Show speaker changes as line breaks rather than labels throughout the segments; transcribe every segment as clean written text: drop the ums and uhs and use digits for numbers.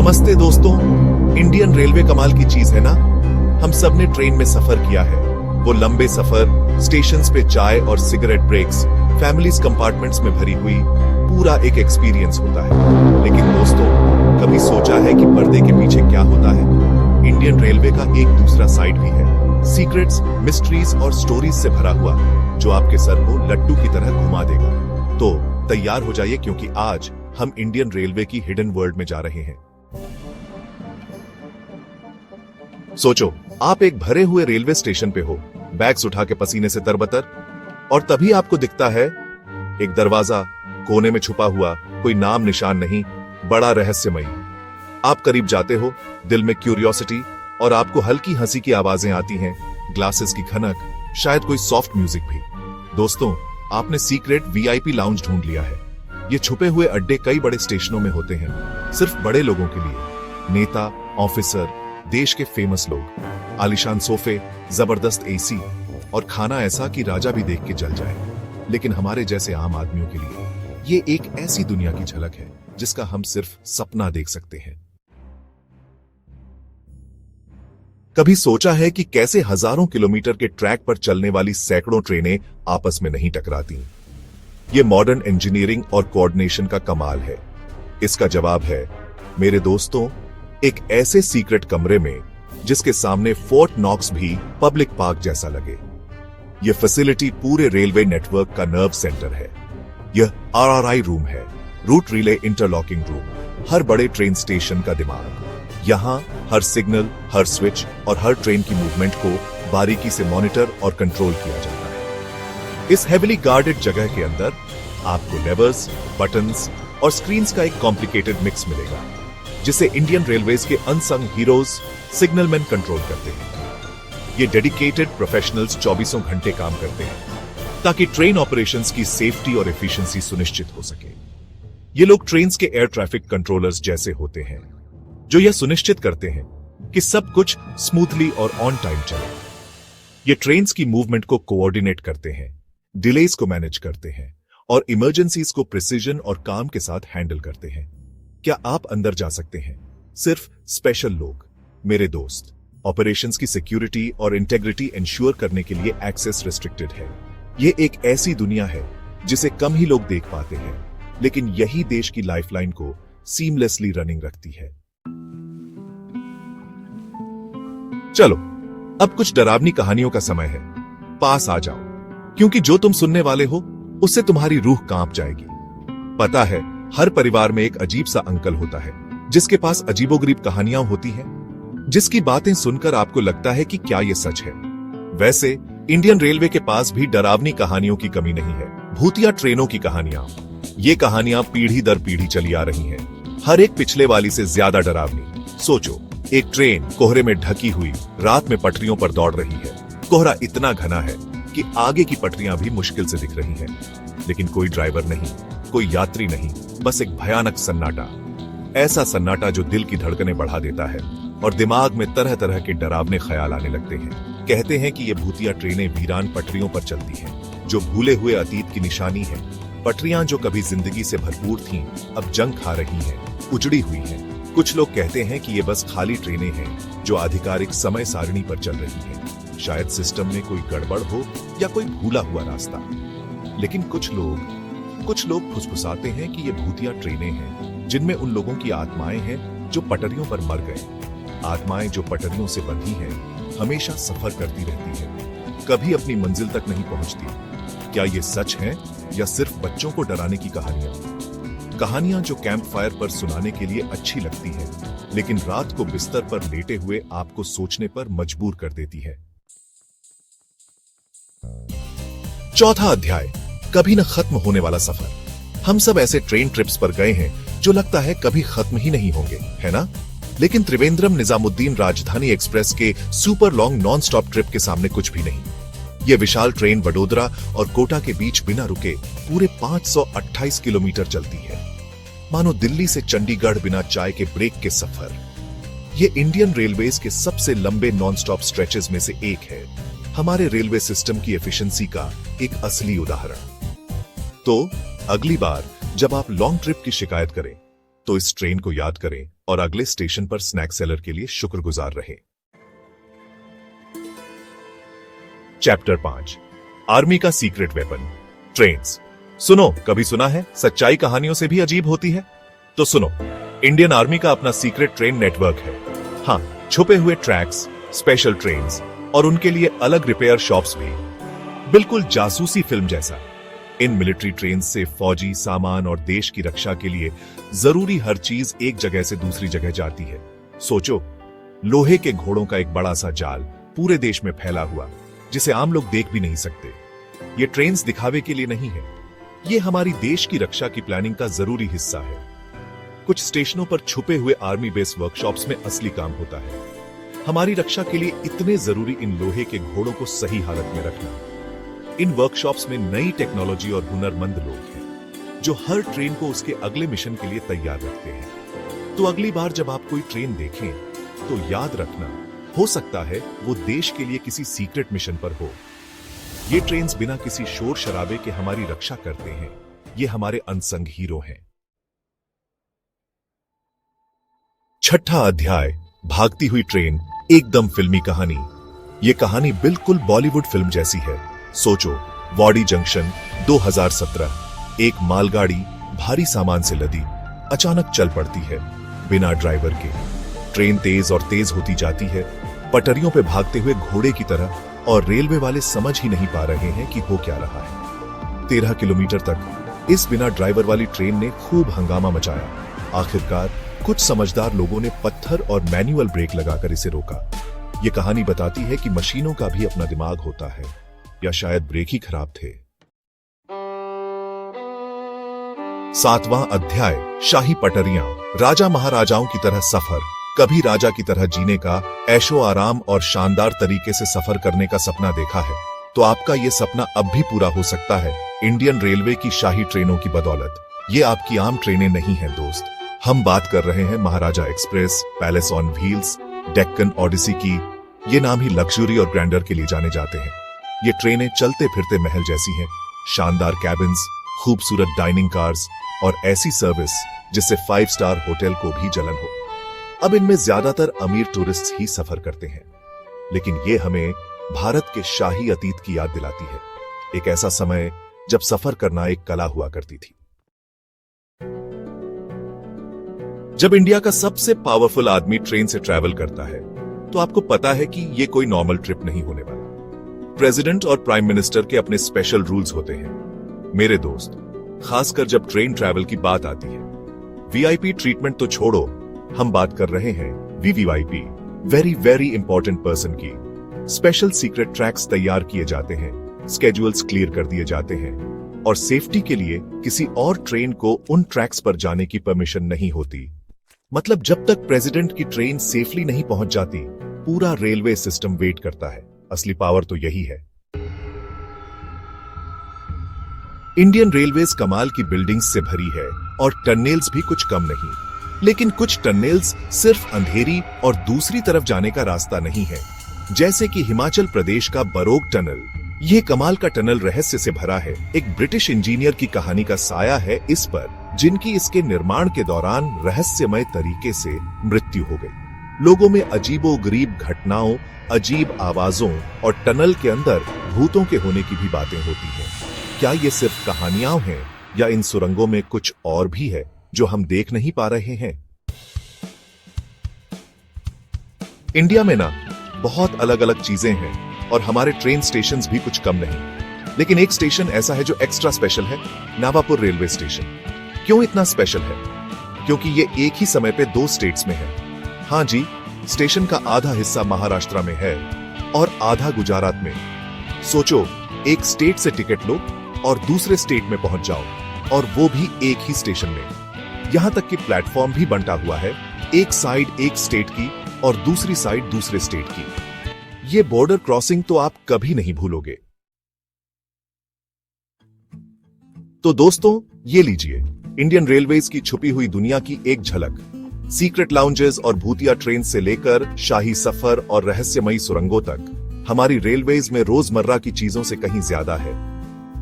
नमस्ते दोस्तों। Indian railway कमाल की चीज है ना। हम सब ने ट्रेन में सफर किया है। वो लंबे सफर, स्टेशंस पे चाय और सिगरेट ब्रेक्स, फैमिलीज कंपार्टमेंट्स में भरी हुई, पूरा एक एक्सपीरियंस होता है। लेकिन दोस्तों, कभी सोचा है कि पर्दे के पीछे क्या होता है? इंडियन रेलवे का एक दूसरा साइड भी है, सीक्रेट्स, मिस्ट्रीज और स्टोरीज से भरा हुआ, जो आपके सर को लड्डू की तरह घुमा देगा। तो तैयार हो जाइए, क्योंकि आज हम इंडियन रेलवे की हिडन वर्ल्ड में जा रहे हैं। सोचो, आप एक भरे हुए रेलवे स्टेशन पे हो, बैग्स उठा के पसीने से तरबतर, और तभी आपको दिखता है एक दरवाजा, कोने में छुपा हुआ, कोई नाम निशान नहीं, बड़ा रहस्यमयी। आप करीब जाते हो, दिल में क्यूरियोसिटी, और आपको हल्की हंसी की आवाजें आती हैं, ग्लासेस की खनक, शायद कोई सॉफ्ट म्यूजिक भी। दोस्तों, आपने सीक्रेट वीआईपी लाउंज ढूंढ लिया है। ये छुपे हुए अड्डे कई बड़े स्टेशनों में होते हैं, सिर्फ बड़े लोगों के लिए। नेता, ऑफिसर, देश के फेमस लोग, आलीशान सोफे, जबरदस्त एसी और खाना ऐसा कि राजा भी देख के जल जाए। लेकिन हमारे जैसे आम आदमियों के लिए ये एक ऐसी दुनिया की झलक है जिसका हम सिर्फ सपना देख सकते हैं। कभी सोचा है कि कैसे हजारों किलोमीटर के ट्रैक पर चलने वाली सैकड़ों ट्रेनें आपस में नहीं टकराती? ये मॉडर्न इंजीनियरिंग और कोऑर्डिनेशन का कमाल है। इसका जवाब है, मेरे दोस्तों, एक ऐसे सीक्रेट कमरे में जिसके सामने फोर्ट नॉक्स भी पब्लिक पार्क जैसा लगे। यह फैसिलिटी पूरे रेलवे नेटवर्क का नर्व सेंटर है। यह आरआरआई रूम है, रूट रिले इंटरलॉकिंग रूम, हर बड़े ट्रेन स्टेशन का दिमाग। यहां हर सिग्नल, हर स्विच और हर ट्रेन की मूवमेंट को बारीकी से मॉनिटर और कंट्रोल किया जाता है। इस हेविली गार्डेड जगह के अंदर आपको लेवर्स, बटन्स और स्क्रीन्स का एक कॉम्प्लिकेटेड मिक्स मिलेगा, जिसे इंडियन रेलवेज के अनसंग हीरोज, सिग्नलमैन कंट्रोल करते हैं। ये डेडिकेटेड प्रोफेशनल्स 24 घंटे काम करते हैं ताकि ट्रेन ऑपरेशंस की सेफ्टी और एफिशिएंसी सुनिश्चित हो सके। ये लोग ट्रेन्स के एयर ट्रैफिक कंट्रोलर्स जैसे होते हैं, जो यह सुनिश्चित करते हैं कि सब कुछ स्मूथली और ऑन टाइम चले। ये ट्रेन्स की मूवमेंट को कोऑर्डिनेट करते हैं, डिलेज को मैनेज करते हैं और इमरजेंसीज को प्रिसीजन और काम के साथ हैंडल करते हैं। क्या आप अंदर जा सकते हैं? सिर्फ स्पेशल लोग, मेरे दोस्त। ऑपरेशंस की सिक्योरिटी और इंटेग्रिटी इंश्योर करने के लिए एक्सेस रिस्ट्रिक्टेड है। यह एक ऐसी दुनिया है जिसे कम ही लोग देख पाते हैं, लेकिन यही देश की लाइफलाइन को सीमलेसली रनिंग रखती है। चलो, अब कुछ डरावनी कहानियों का समय है। पास आ जाओ, क्योंकि जो तुम सुनने वाले हो उससे तुम्हारी रूह कांप जाएगी। पता है, हर परिवार में एक अजीब सा अंकल होता है जिसके पास अजीबोगरीब कहानियां होती हैं, जिसकी बातें सुनकर आपको लगता है कि क्या ये सच है। वैसे इंडियन रेलवे के पास भी डरावनी कहानियों की कमी नहीं है। भूतिया ट्रेनों की कहानियां, ये कहानियां पीढ़ी दर पीढ़ी चली आ रही हैं, हर एक पिछले वाली से ज्यादा डरावनी। सोचो, एक ट्रेन कोहरे में ढकी हुई रात में पटरियों पर दौड़ रही है। कोहरा इतना घना है कि आगे की पटरियां भी मुश्किल से दिख रही हैं, लेकिन कोई ड्राइवर नहीं, कोई यात्री नहीं, बस एक भयानक सन्नाटा। ऐसा सन्नाटा जो दिल की धड़कनें बढ़ा देता है और दिमाग में तरह तरह के डरावने ख्याल आने लगते हैं। कहते हैं कि ये भूतिया ट्रेनें वीरान पटरियों पर चलती हैं, जो भूले हुए अतीत की निशानी है। पटरियां जो कभी जिंदगी से भरपूर थीं, अब जंग खा रही हैं, उजड़ी हुई हैं। कुछ लोग कहते हैं कि ये बस खाली ट्रेनें हैं जो आधिकारिक समय सारणी पर चल रही हैं। शायद सिस्टम में कोई गड़बड़ हो या कोई भूला हुआ रास्ता। लेकिन कुछ लोग फुसफुसाते हैं कि ये भूतिया ट्रेनें हैं जिनमें उन लोगों की आत्माएं हैं जो पटरियों पर मर गए। आत्माएं जो पटरियों से बंधी हैं, हमेशा सफर करती रहती हैं, कभी अपनी मंजिल तक नहीं पहुंचती। क्या ये सच है या सिर्फ बच्चों को डराने की कहानियां जो कैंप फायर पर सुनाने के लिए अच्छी लगती है, लेकिन रात को बिस्तर पर लेटे हुए आपको सोचने पर मजबूर कर देती है। चौथा अध्याय, कभी न खत्म होने वाला सफर। हम सब ऐसे ट्रेन ट्रिप्स पर गए हैं जो लगता है कभी खत्म ही नहीं होंगे, है ना? लेकिन त्रिवेंद्रम निजामुद्दीन राजधानी एक्सप्रेस के super long non stop trip के सामने कुछ भी नहीं। यह विशाल ट्रेन वडोदरा और कोटा के बीच बिना रुके पूरे 528 किलोमीटर चलती है, मानो दिल्ली से चंडीगढ़ बिना चाय के ब्रेक के सफर। यह इंडियन रेलवेज के सबसे लंबे नॉन स्टॉप स्ट्रेचेस में से एक है, हमारे रेलवे सिस्टम की एफिशिएंसी का एक असली उदाहरण। तो अगली बार जब आप लॉन्ग ट्रिप की शिकायत करें, तो इस ट्रेन को याद करें और अगले स्टेशन पर स्नैक सेलर के लिए शुक्रगुजार रहें। चैप्टर 5, आर्मी का सीक्रेट वेपन, ट्रेन्स। सुनो, कभी सुना है सच्चाई कहानियों से भी अजीब होती है? तो सुनो, इंडियन आर्मी का अपना सीक्रेट ट्रेन नेटवर्क है। हाँ, छुपे हुए ट्रैक्स, स्पेशल ट्रेन्स और उनके लिए अलग रिपेयर शॉप्स भी, बिल्कुल जासूसी फिल्म जैसा। इन मिलिट्री ट्रेन से फौजी सामान और देश की रक्षा के लिए जरूरी हर चीज एक जगह से दूसरी जगह जाती है। सोचो, लोहे के घोड़ों का एक बड़ा सा जाल पूरे देश में फैला हुआ, जिसे आम लोग देख भी नहीं सकते। ये ट्रेन्स दिखावे के लिए नहीं है, ये हमारी देश की रक्षा की प्लानिंग का जरूरी हिस्सा है। कुछ स्टेशनों पर छुपे हुए आर्मी बेस वर्कशॉप्स में असली काम होता है। हमारी रक्षा के लिए इतने जरूरी इन लोहे के घोड़ों को सही हालत में रखना। इन वर्कशॉप्स में नई टेक्नोलॉजी और हुनरमंद लोग हैं, जो हर ट्रेन को उसके अगले मिशन के लिए तैयार रखते हैं। तो अगली बार जब आप कोई ट्रेन देखें, तो याद रखना, हो सकता है वो देश के लिए किसी सीक्रेट मिशन पर हो। ये ट्रेन्स बिना किसी शोर शराबे के हमारी रक्षा करते हैं। ये हमारे अनसंग हीरो हैं। छठा अध्याय, भागती हुई ट्रेन, एकदम फिल्मी कहानी। ये कहानी बिल्कुल बॉलीवुड फिल्म जैसी है। सोचो, वाडी जंक्शन 2017, एक मालगाड़ी भारी सामान से लदी अचानक चल पड़ती है बिना ड्राइवर के। ट्रेन तेज और तेज होती जाती है, पटरियों पे भागते हुए घोड़े की तरह, और रेलवे वाले समझ ही नहीं पा रहे हैं कि हो क्या रहा है। 13 किलोमीटर तक इस बिना ड्राइवर वाली ट्रेन ने खूब हंगामा मचाया। आखिरकार कुछ समझदार लोगों ने पत्थर और मैनुअल ब्रेक लगाकर इसे रोका। ये कहानी बताती है कि मशीनों का भी अपना दिमाग होता है, या शायद ब्रेक ही खराब थे। 7वां अध्याय, शाही पटरियां, राजा महाराजाओं की तरह सफर। कभी राजा की तरह जीने का, ऐशो आराम और शानदार तरीके से सफर करने का सपना देखा है? तो आपका यह सपना अब भी पूरा हो सकता है इंडियन रेलवे की शाही ट्रेनों की बदौलत। ये आपकी आम ट्रेनें नहीं हैं दोस्त। हम बात कर रहे हैं Maharaja Express, Palace on Wheels, Deccan Odyssey की। ये नाम ही लग्जरी और ग्रैंडर के लिए जाने जाते हैं। ये ट्रेनें चलते फिरते महल जैसी हैं, शानदार कैबिन्स, खूबसूरत डाइनिंग कार्स और ऐसी सर्विस जिससे 5 स्टार होटल को भी जलन हो। अब इनमें ज्यादातर अमीर टूरिस्ट्स ही सफर करते हैं, लेकिन ये हमें भारत के शाही अतीत की याद दिलाती है। एक ऐसा समय जब सफर करना एक कला हुआ करती थी। जब इंडिया का सबसे पावरफुल आदमी ट्रेन से ट्रैवल करता है, तो आपको पता है कि ये कोई नॉर्मल ट्रिप नहीं होने वाला। प्रेसिडेंट और प्राइम मिनिस्टर के अपने स्पेशल रूल्स होते हैं मेरे दोस्त, खासकर जब ट्रेन ट्रैवल की बात आती है। वीआईपी ट्रीटमेंट तो छोड़ो, हम बात कर रहे हैं VVIP, very very important person की। स्पेशल सीक्रेट ट्रैक्स तैयार किए जाते हैं, स्केड्यूल्स क्लियर कर दिए जाते हैं, और सेफ्टी के लिए किसी और ट्रेन को उन ट्रैक्स पर जाने की परमिशन नहीं होती। मतलब जब तक प्रेसिडेंट की ट्रेन सेफली नहीं पहुंच जाती, पूरा रेलवे सिस्टम वेट करता है। असली पावर तो यही है। इंडियन रेलवेज कमाल की बिल्डिंग्स से भरी है, और टनल्स भी कुछ कम नहीं। लेकिन कुछ टनल्स सिर्फ अंधेरी और दूसरी तरफ जाने का रास्ता नहीं है, जैसे कि हिमाचल प्रदेश का बरोग टनल। यह कमाल का टनल रहस्य से भरा है। एक ब्रिटिश इंजीनियर की कहानी का साया है इस पर, जिनकी इसके निर्माण के दौरान रहस्यमय तरीके से मृत्यु हो गई। लोगों में अजीबोगरीब घटनाओं, अजीब आवाजों और टनल के अंदर भूतों के होने की भी बातें होती हैं। क्या ये सिर्फ कहानियां हैं, या इन सुरंगों में कुछ और भी है जो हम देख नहीं पा रहे हैं? इंडिया में ना बहुत अलग अलग चीजें हैं, और हमारे ट्रेन स्टेशंस भी कुछ कम नहीं। लेकिन एक स्टेशन ऐसा है जो एक्स्ट्रा स्पेशल है, नावापुर रेलवे स्टेशन। क्यों इतना स्पेशल है? क्योंकि ये एक ही समय पे 2 स्टेट्स में है। हाँ जी, स्टेशन का आधा हिस्सा महाराष्ट्र में है और आधा गुजरात में। सोचो, एक स्टेट से टिकट लो और दूसरे स्टेट में पहुंच जाओ, और वो भी एक ही स्टेशन में। यहां तक कि प्लेटफॉर्म भी बंटा हुआ है, एक साइड एक स्टेट की और दूसरी साइड दूसरे स्टेट की। ये बॉर्डर क्रॉसिंग तो आप कभी नहीं भूलोगे। तो दोस्तों, ये लीजिए इंडियन रेलवेज की छुपी हुई दुनिया की एक झलक। सीक्रेट लाउंजेस और भूतिया ट्रेन से लेकर शाही सफर और रहस्यमयी सुरंगों तक, हमारी रेलवेज में रोजमर्रा की चीजों से कहीं ज्यादा है।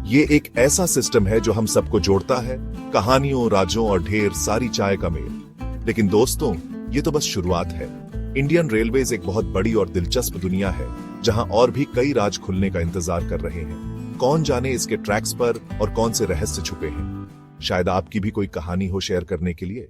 ये एक ऐसा सिस्टम है जो हम सबको जोड़ता है, कहानियों, राज्यों और ढेर सारी चाय का मेल। लेकिन दोस्तों, ये तो बस शुरुआत है। इंडियन रेलवेज एक बहुत बड़ी और दिलचस्प दुनिया है, जहां और भी कई राज खुलने का इंतजार कर रहे हैं। कौन जाने इसके ट्रैक्स पर और कौन से रहस्य छुपे हैं। शायद आपकी भी कोई कहानी हो शेयर करने के लिए।